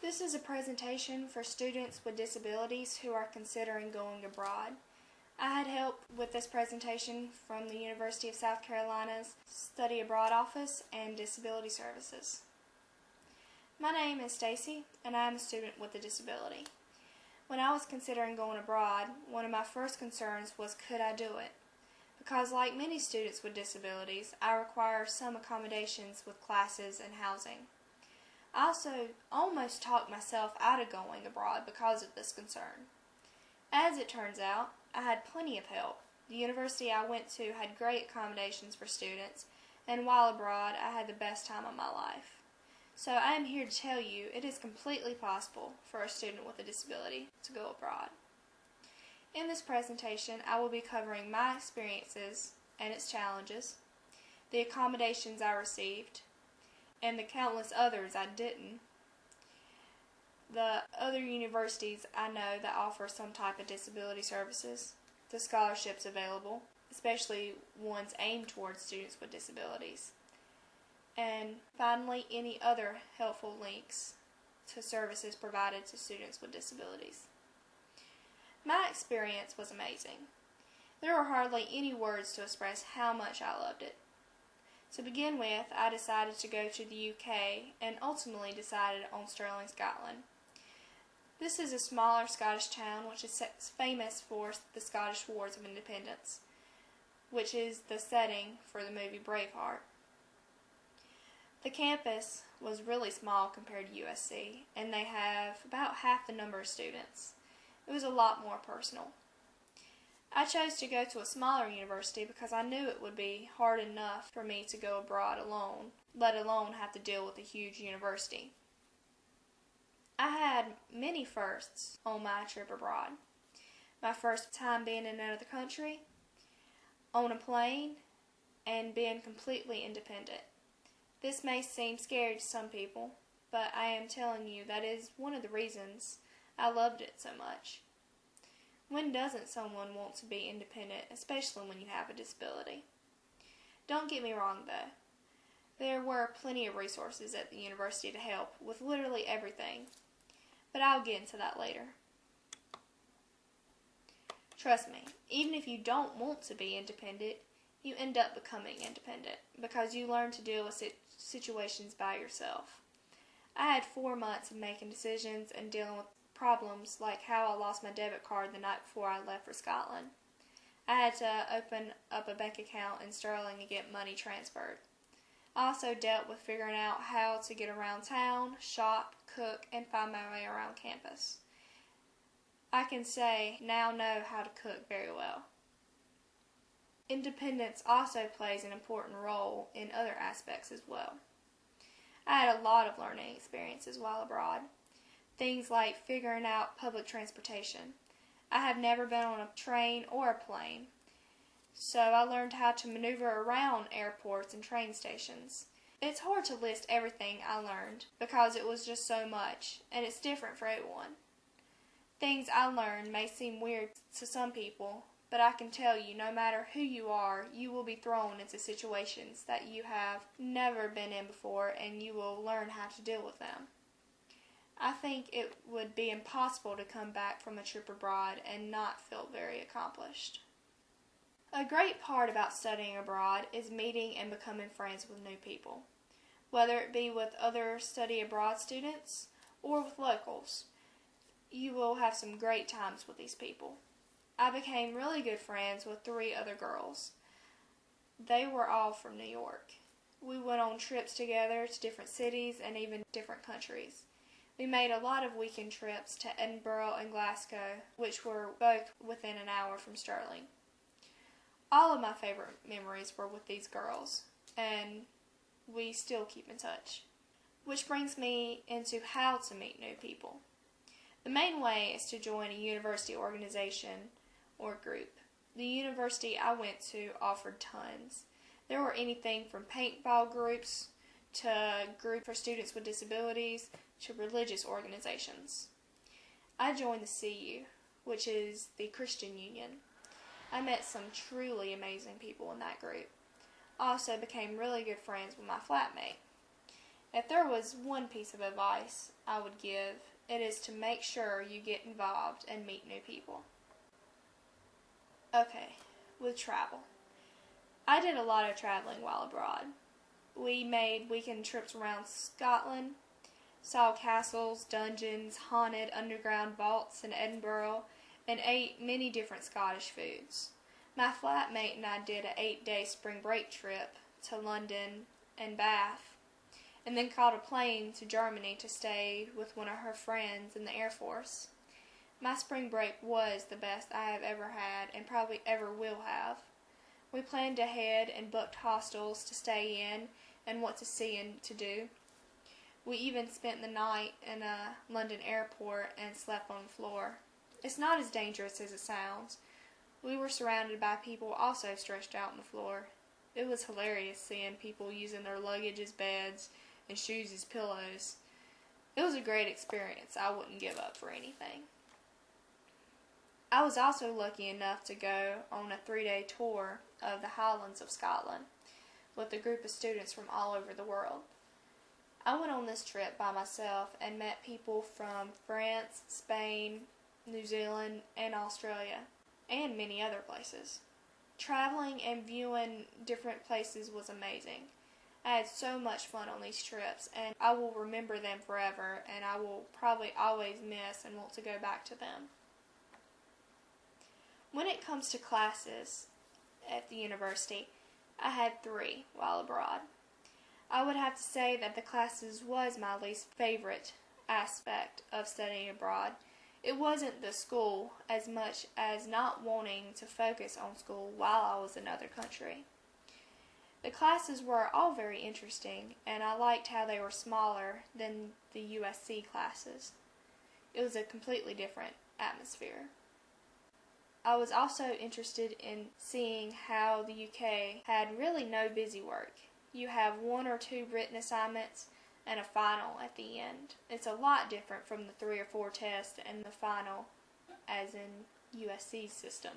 This is a presentation for students with disabilities who are considering going abroad. I had help with this presentation from the University of South Carolina's Study Abroad Office and Disability Services. My name is Staci, and I am a student with a disability. When I was considering going abroad, one of my first concerns was, could I do it? Because like many students with disabilities, I require some accommodations with classes and housing. I also almost talked myself out of going abroad because of this concern. As it turns out, I had plenty of help. The university I went to had great accommodations for students, and while abroad, I had the best time of my life. So I am here to tell you it is completely possible for a student with a disability to go abroad. In this presentation, I will be covering my experiences and its challenges, the accommodations I received, and the countless others I didn't, the other universities I know that offer some type of disability services, the scholarships available, especially ones aimed towards students with disabilities, and finally any other helpful links to services provided to students with disabilities. My experience was amazing. There were hardly any words to express how much I loved it. To begin with, I decided to go to the UK and ultimately decided on Stirling, Scotland. This is a smaller Scottish town which is famous for the Scottish Wars of Independence, which is the setting for the movie Braveheart. The campus was really small compared to USC, and they have about half the number of students. It was a lot more personal. I chose to go to a smaller university because I knew it would be hard enough for me to go abroad alone, let alone have to deal with a huge university. I had many firsts on my trip abroad. My first time being in another country, on a plane, and being completely independent. This may seem scary to some people, but I am telling you that is one of the reasons I loved it so much. When doesn't someone want to be independent, especially when you have a disability? Don't get me wrong though. There were plenty of resources at the university to help with literally everything, but I'll get into that later. Trust me, even if you don't want to be independent, you end up becoming independent because you learn to deal with situations by yourself. I had 4 months of making decisions and dealing with problems like how I lost my debit card the night before I left for Scotland. I had to open up a bank account in Sterling and get money transferred. I also dealt with figuring out how to get around town, shop, cook, and find my way around campus. I can say now know how to cook very well. Independence also plays an important role in other aspects as well. I had a lot of learning experiences while abroad. Things like figuring out public transportation. I have never been on a train or a plane, so I learned how to maneuver around airports and train stations. It's hard to list everything I learned because it was just so much, and it's different for everyone. Things I learned may seem weird to some people, but I can tell you, no matter who you are, you will be thrown into situations that you have never been in before, and you will learn how to deal with them. I think it would be impossible to come back from a trip abroad and not feel very accomplished. A great part about studying abroad is meeting and becoming friends with new people, whether it be with other study abroad students or with locals. You will have some great times with these people. I became really good friends with 3 other girls. They were all from New York. We went on trips together to different cities and even different countries. We made a lot of weekend trips to Edinburgh and Glasgow, which were both within an hour from Stirling. All of my favorite memories were with these girls, and we still keep in touch. Which brings me into how to meet new people. The main way is to join a university organization or group. The university I went to offered tons. There were anything from paintball groups to group for students with disabilities to religious organizations. I joined the CU, which is the Christian Union. I met some truly amazing people in that group. I also became really good friends with my flatmate. If there was one piece of advice I would give, it is to make sure you get involved and meet new people. Okay, with travel. I did a lot of traveling while abroad. We made weekend trips around Scotland, saw castles, dungeons, haunted underground vaults in Edinburgh, and ate many different Scottish foods. My flatmate and I did an 8-day spring break trip to London and Bath, and then caught a plane to Germany to stay with one of her friends in the Air Force. My spring break was the best I have ever had and probably ever will have. We planned ahead and booked hostels to stay in and what to see and to do. We even spent the night in a London airport and slept on the floor. It's not as dangerous as it sounds. We were surrounded by people also stretched out on the floor. It was hilarious seeing people using their luggage as beds and shoes as pillows. It was a great experience I wouldn't give up for anything. I was also lucky enough to go on a 3-day tour of the Highlands of Scotland with a group of students from all over the world. I went on this trip by myself and met people from France, Spain, New Zealand, and Australia, and many other places. Traveling and viewing different places was amazing. I had so much fun on these trips, and I will remember them forever, and I will probably always miss and want to go back to them. When it comes to classes at the university, I had 3 while abroad. I would have to say that the classes was my least favorite aspect of studying abroad. It wasn't the school as much as not wanting to focus on school while I was in another country. The classes were all very interesting, and I liked how they were smaller than the USC classes. It was a completely different atmosphere. I was also interested in seeing how the UK had really no busy work. You have 1 or 2 written assignments and a final at the end. It's a lot different from the 3 or 4 tests and the final as in USC's system.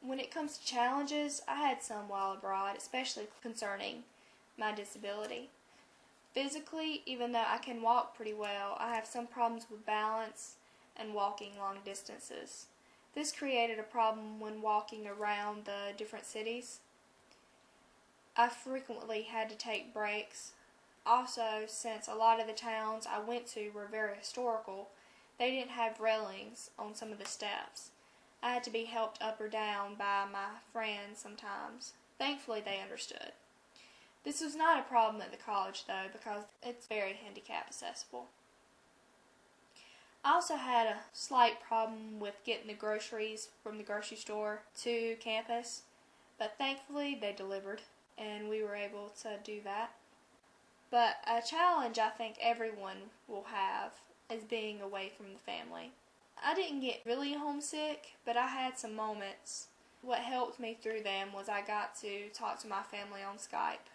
When it comes to challenges, I had some while abroad, especially concerning my disability. Physically, even though I can walk pretty well, I have some problems with balance and walking long distances. This created a problem when walking around the different cities. I frequently had to take breaks. Also, since a lot of the towns I went to were very historical, they didn't have railings on some of the steps. I had to be helped up or down by my friends sometimes. Thankfully, they understood. This was not a problem at the college, though, because it's very handicap accessible. I also had a slight problem with getting the groceries from the grocery store to campus, but thankfully they delivered, and we were able to do that. But a challenge I think everyone will have is being away from the family. I didn't get really homesick, but I had some moments. What helped me through them was I got to talk to my family on Skype.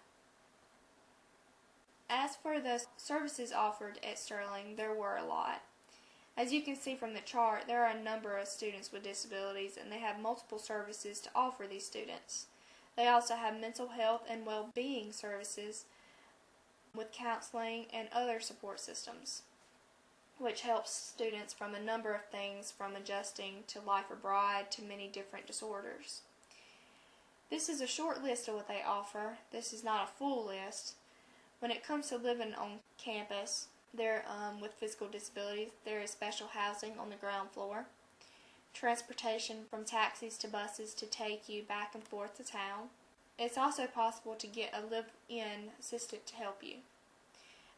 As for the services offered at Sterling, there were a lot. As you can see from the chart, there are a number of students with disabilities, and they have multiple services to offer these students. They also have mental health and well-being services with counseling and other support systems, which helps students from a number of things, from adjusting to life abroad to many different disorders. This is a short list of what they offer. This is not a full list. When it comes to living on campus, with physical disabilities, there is special housing on the ground floor, transportation from taxis to buses to take you back and forth to town. It's also possible to get a live-in assistant to help you.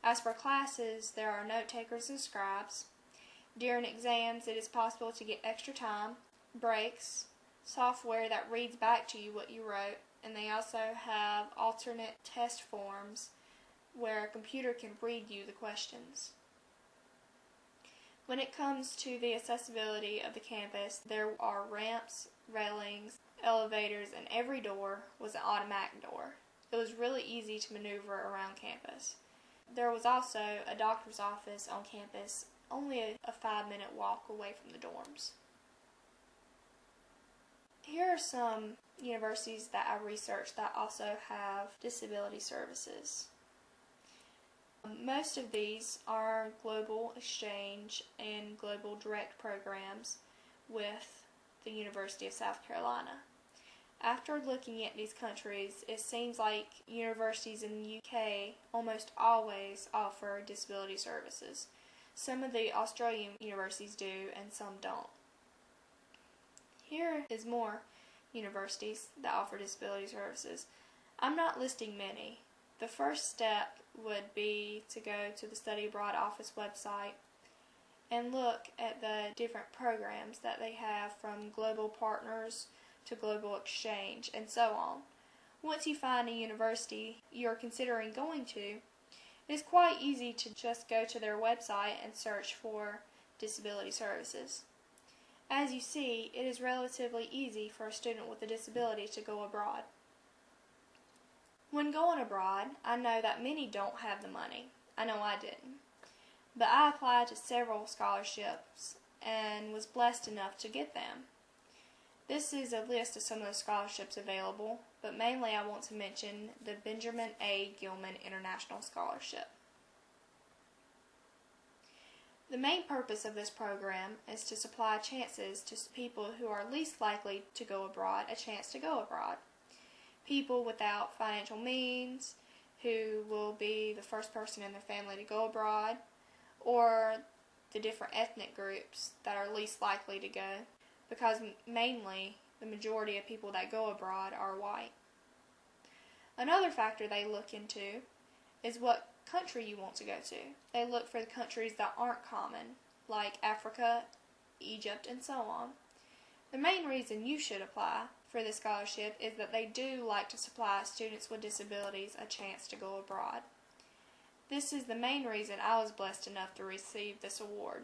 As for classes, there are note takers and scribes. During exams, it is possible to get extra time, breaks, software that reads back to you what you wrote, and they also have alternate test forms where a computer can read you the questions. When it comes to the accessibility of the campus, there are ramps, railings, elevators, and every door was an automatic door. It was really easy to maneuver around campus. There was also a doctor's office on campus, only a 5-minute walk away from the dorms. Here are some universities that I researched that also have disability services. Most of these are global exchange and global direct programs with the University of South Carolina. After looking at these countries, it seems like universities in the UK almost always offer disability services. Some of the Australian universities do and some don't. Here is more universities that offer disability services. I'm not listing many. The first step would be to go to the Study Abroad Office website and look at the different programs that they have, from global partners to global exchange and so on. Once you find a university you're considering going to, it is quite easy to just go to their website and search for disability services. As you see, it is relatively easy for a student with a disability to go abroad. When going abroad, I know that many don't have the money. I know I didn't. But I applied to several scholarships and was blessed enough to get them. This is a list of some of the scholarships available, but mainly I want to mention the Benjamin A. Gilman International Scholarship. The main purpose of this program is to supply chances to people who are least likely to go abroad a chance to go abroad. People without financial means, who will be the first person in their family to go abroad, or the different ethnic groups that are least likely to go, because mainly the majority of people that go abroad are white. Another factor they look into is what country you want to go to. They look for the countries that aren't common, like Africa, Egypt, and so on. The main reason you should apply for this scholarship is that they do like to supply students with disabilities a chance to go abroad. This is the main reason I was blessed enough to receive this award.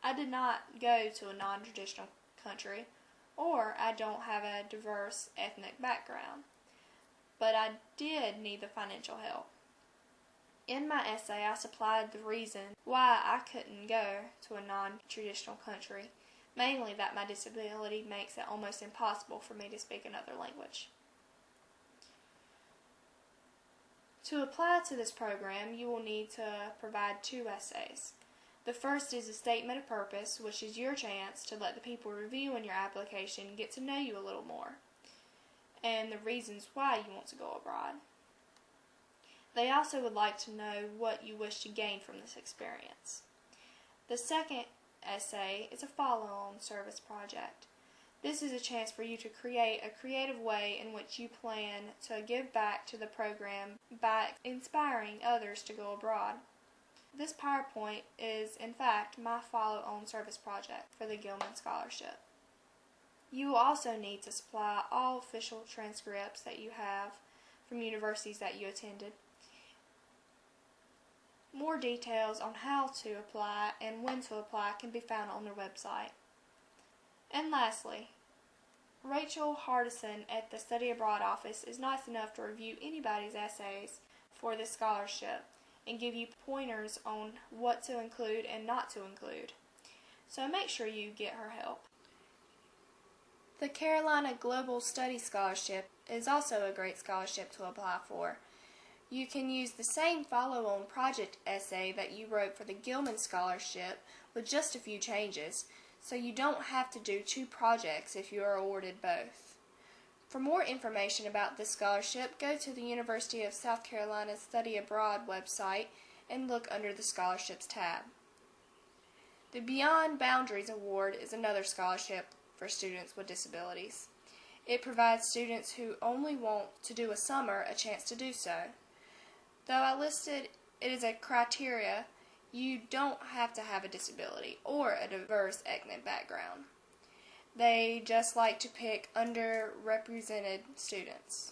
I did not go to a non-traditional country, or I don't have a diverse ethnic background, but I did need the financial help. In my essay, I supplied the reason why I couldn't go to a non-traditional country, mainly that my disability makes it almost impossible for me to speak another language. To apply to this program, you will need to provide 2 essays. The first is a statement of purpose, which is your chance to let the people reviewing your application get to know you a little more, and the reasons why you want to go abroad. They also would like to know what you wish to gain from this experience. The second essay is a follow-on service project. This is a chance for you to create a creative way in which you plan to give back to the program by inspiring others to go abroad. This PowerPoint is, in fact, my follow-on service project for the Gilman Scholarship. You will also need to supply all official transcripts that you have from universities that you attended. More details on how to apply and when to apply can be found on their website. And lastly, Rachel Hardison at the Study Abroad office is nice enough to review anybody's essays for this scholarship and give you pointers on what to include and not to include. So make sure you get her help. The Carolina Global Study Scholarship is also a great scholarship to apply for. You can use the same follow-on project essay that you wrote for the Gilman Scholarship with just a few changes, so you don't have to do 2 projects if you are awarded both. For more information about this scholarship, go to the University of South Carolina's Study Abroad website and look under the Scholarships tab. The Beyond Boundaries Award is another scholarship for students with disabilities. It provides students who only want to do a summer a chance to do so. Though I listed it as a criteria, you don't have to have a disability or a diverse ethnic background. They just like to pick underrepresented students.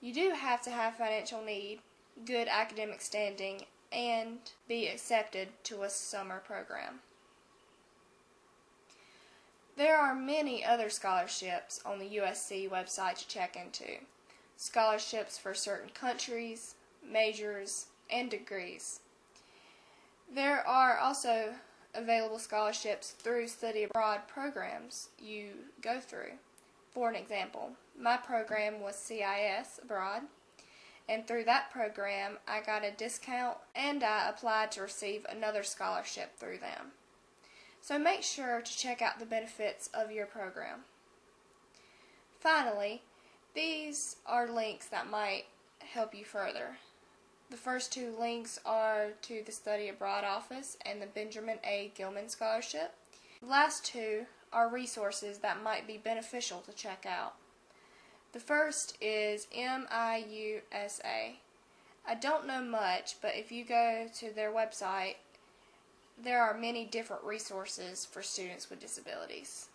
You do have to have financial need, good academic standing, and be accepted to a summer program. There are many other scholarships on the USC website to check into. Scholarships for certain countries, majors, and degrees. There are also available scholarships through study abroad programs you go through. For an example, my program was CIS abroad, and through that program I got a discount and I applied to receive another scholarship through them. So make sure to check out the benefits of your program. Finally, these are links that might help you further. The first two links are to the Study Abroad Office and the Benjamin A. Gilman Scholarship. The last two are resources that might be beneficial to check out. The first is MIUSA. I don't know much, but if you go to their website, there are many different resources for students with disabilities.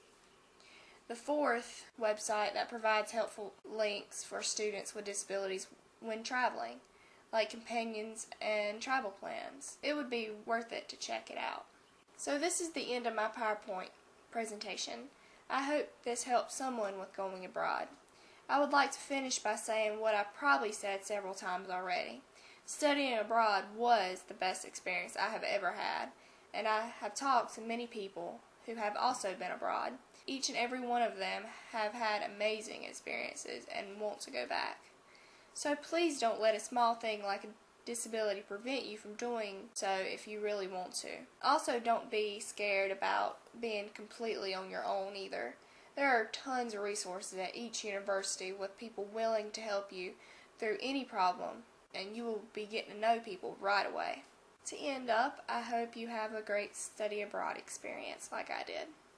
The fourth website that provides helpful links for students with disabilities when traveling, like companions and travel plans. It would be worth it to check it out. So this is the end of my PowerPoint presentation. I hope this helps someone with going abroad. I would like to finish by saying what I probably said several times already. Studying abroad was the best experience I have ever had, and I have talked to many people who have also been abroad. Each and every one of them have had amazing experiences and want to go back. So please don't let a small thing like a disability prevent you from doing so if you really want to. Also, don't be scared about being completely on your own either. There are tons of resources at each university with people willing to help you through any problem, and you will be getting to know people right away. To end up, I hope you have a great study abroad experience like I did.